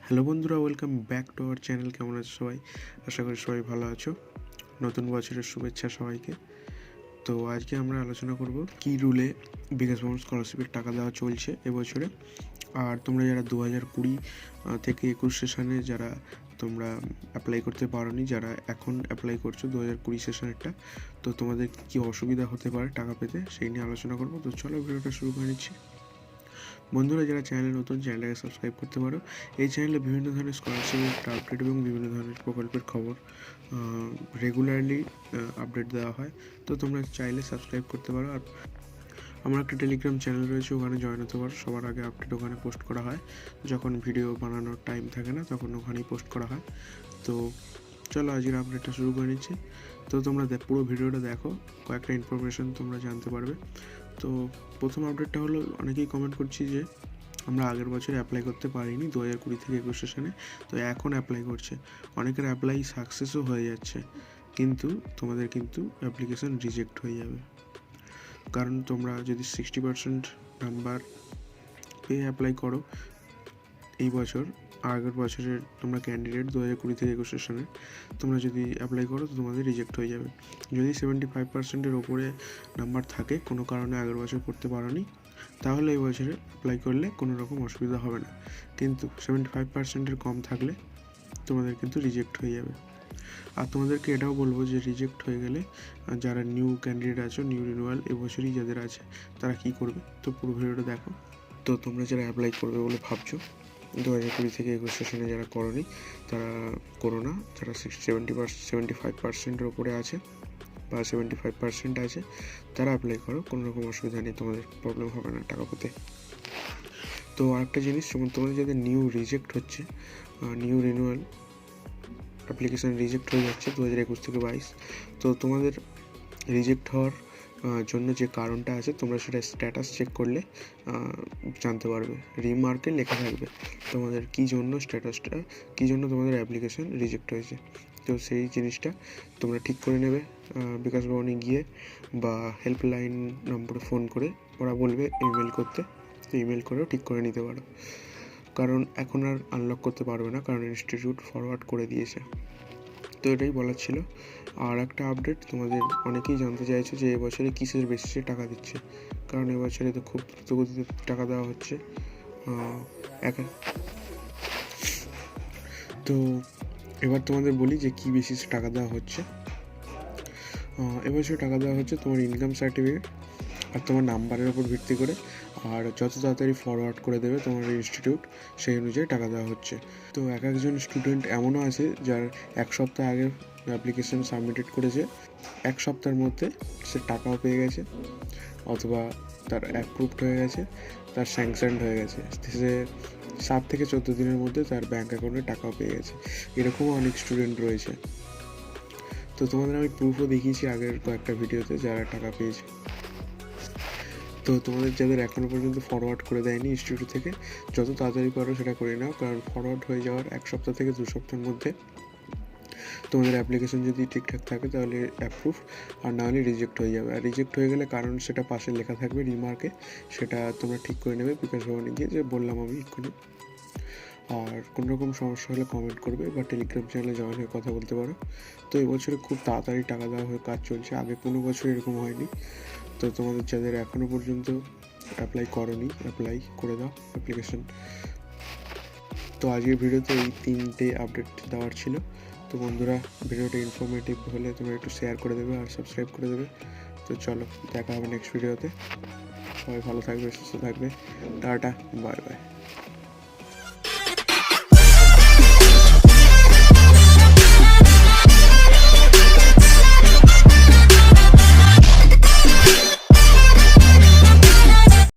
Hello বন্ধুরা, welcome back to our channel. কেমন আছো সবাই? আশা করি সবাই ভালো আছো। নতুন বছরের শুভেচ্ছা সবাইকে। তো আজকে আমরা আলোচনা করব কি রুলে Svmcm স্কলারশিপের টাকা দেওয়া চলছে এবছরে। আর তোমরা যারা 2020 থেকে 21 সেশনে যারা তোমরা অ্যাপ্লাই করতে পারোনি, যারা এখন অ্যাপ্লাই করছো 2020 সেশনেরটা, তো তোমাদের কি অসুবিধা হতে পারে টাকা পেতে, সেই নিয়ে আলোচনা করবো। তো চলো ভিডিওটা শুরু করে নিচ্ছি। বন্ধুরা, যারা চ্যানেলে নতুন, চ্যানেলটাকে সাবস্ক্রাইব করতে পারো। এই চ্যানেলে বিভিন্ন ধরনের স্কলারশিপের আপডেট এবং বিভিন্ন ধরনের প্রকল্পের খবর রেগুলারলি আপডেট দেওয়া হয়। তো তোমরা চাইলে সাবস্ক্রাইব করতে পারো। আর আমার একটা টেলিগ্রাম চ্যানেল রয়েছে, ওখানে জয়েন হতে পারো। সবার আগে আপডেট ওখানে পোস্ট করা হয়। যখন ভিডিও বানানোর টাইম থাকে না, তখন ওখানেই পোস্ট করা হয়। তো চলো আজকের আপডেটটা শুরু করে নিচ্ছি। তো তোমরা পুরো ভিডিওটা দেখো, কয়েকটা ইনফরমেশন তোমরা জানতে পারবে। তো প্রথম আপডেটটা হলো, অনেকেই কমেন্ট করছি যে আমরা আগের বছর অ্যাপ্লাই করতে পারিনি 2020 থেকে 21 সেশনে, তো এখন অ্যাপ্লাই করছে। অনেকের অ্যাপ্লাই সাকসেসও হয়ে যাচ্ছে, কিন্তু তোমাদের কিন্তু অ্যাপ্লিকেশান রিজেক্ট হয়ে যাবে। কারণ তোমরা যদি 60% নাম্বার পেয়ে অ্যাপ্লাই করো এই বছর, আগের বছরের তোমরা ক্যান্ডিডেট 2020 থেকে 21 সেশনে, তোমরা যদি অ্যাপ্লাই করো তো তোমাদের রিজেক্ট হয়ে যাবে। যদি 75%-এর ওপরে নাম্বার থাকে, কোনো কারণে আগের বছর করতে পারোনি, তাহলে এই বছরে অ্যাপ্লাই করলে কোনো রকম অসুবিধা হবে না। কিন্তু 75%-এর কম থাকলে তোমাদের কিন্তু রিজেক্ট হয়ে যাবে। আর তোমাদেরকে এটাও বলবো যে রিজেক্ট হয়ে গেলে যারা নিউ ক্যান্ডিডেট আছো, নিউ রিনিউয়াল এবছরই যাদের আছে, তারা কি করবে, তো পুরো ভিডিওটা দেখো। তো তোমরা যারা অ্যাপ্লাই করবে বলে ভাবছো 2020 থেকে 21 সেশনে, যারা করোনি তারা করো না। যারা 75%-এর ওপরে আছে বা 75% আছে, তারা অ্যাপ্লাই করো। কোনো রকম অসুবিধা নেই, তোমাদের প্রবলেম হবে না টাকা পেতে। তো আরেকটা জিনিস, যেমন তোমাদের যাদের নিউ রিজেক্ট হচ্ছে, নিউ রিনিউয়াল অ্যাপ্লিকেশান রিজেক্ট হয়ে যাচ্ছে 2021 থেকে 22, তো তোমাদের রিজেক্ট হওয়ার জন্য যে কারণটা আছে, তোমরা সেটা স্ট্যাটাস চেক করলে জানতে পারবে। রিমার্কে লেখা থাকবে তোমাদের কী জন্য স্ট্যাটাসটা, কী জন্য তোমাদের অ্যাপ্লিকেশান রিজেক্ট হয়েছে। তো সেই জিনিসটা তোমরা ঠিক করে নেবে বিকাশ ভবনে গিয়ে বা হেল্পলাইন নম্বরে ফোন করে, ওরা বলবে ইমেল করতে, তো ইমেল করেও ঠিক করে নিতে পারো। কারণ এখন আর আনলক করতে পারবে না, কারণ ইনস্টিটিউট ফরওয়ার্ড করে দিয়েছে। তো এটাই বলার ছিল। আর একটা আপডেট, তোমাদের অনেকেই জানতে চাইছো যে এবছরে কিসের বেসিসে টাকা দিচ্ছে। কারণ এবছরে তো খুব দ্রুতগতিতে টাকা দেওয়া হচ্ছে। তো এবার তোমাদের বলি যে কী বেসিসে টাকা দেওয়া হচ্ছে। এবছর টাকা দেওয়া হচ্ছে তোমার ইনকাম সার্টিফিকেট আর তোমার নাম্বারের ওপর ভিত্তি করে। আর যত তাড়াতাড়ি ফরওয়ার্ড করে দেবে তোমার ইনস্টিটিউট, সেই অনুযায়ী টাকা দেওয়া হচ্ছে। তো একজন স্টুডেন্ট এমনও আছে যার 1 সপ্তাহ আগে অ্যাপ্লিকেশন সাবমিটেড করেছে, 1 সপ্তাহের মধ্যে সে টাকাও পেয়ে গেছে, অথবা তার অ্যাপ্রুভড হয়ে গেছে, তার স্যাংশনড হয়ে গেছে, সে 7 থেকে 14 দিনের মধ্যে তার ব্যাঙ্ক অ্যাকাউন্টে টাকাও পেয়ে গেছে। এরকমও অনেক স্টুডেন্ট রয়েছে। তো তোমাদের আমি প্রুফও দেখিয়েছি আগের কয়েকটা ভিডিওতে যারা টাকা পেয়েছে। তো তোমাদের যাদের এখনও পর্যন্ত ফরওয়ার্ড করে দেয়নি ইনস্টিটিউট থেকে, যত তাড়াতাড়ি পারো সেটা করে নাও। কারণ ফরওয়ার্ড হয়ে যাওয়ার 1 সপ্তাহ থেকে 2 সপ্তাহের মধ্যে তোমাদের অ্যাপ্লিকেশন যদি ঠিকঠাক থাকে তাহলে অ্যাপ্রুভ, আর না হলে রিজেক্ট হয়ে যাবে। আর রিজেক্ট হয়ে গেলে কারণ সেটা পাশে লেখা থাকবে রিমার্কে, সেটা তোমরা ঠিক করে নেবে বিকাশ ভবনে গিয়ে, যে বললাম আমি এক্ষুনি। আর কোনো রকম সমস্যা হলে কমেন্ট করবে বা টেলিগ্রাম চ্যানেলে জয়েন হয়ে কথা বলতে পারো। তো এবছরে খুব তাড়াতাড়ি টাকা দেওয়া হয়ে কাজ চলছে, আগে কোনো বছর এরকম হয়নি। তো তোমাদের যাদের এখনও পর্যন্ত অ্যাপ্লাই করোনি, অ্যাপ্লাই করে দাও অ্যাপ্লিকেশন। তো আজকের ভিডিওতে এই 3টে আপডেট দেওয়ার ছিল। তো বন্ধুরা, ভিডিওটা ইনফরমেটিভ হলে তোমরা একটু শেয়ার করে দেবে আর সাবস্ক্রাইব করে দেবে। তো চলো, দেখা হবে নেক্সট ভিডিওতে। সবাই ভালো থাকবে, সুস্থ থাকবে। Tata, bye bye.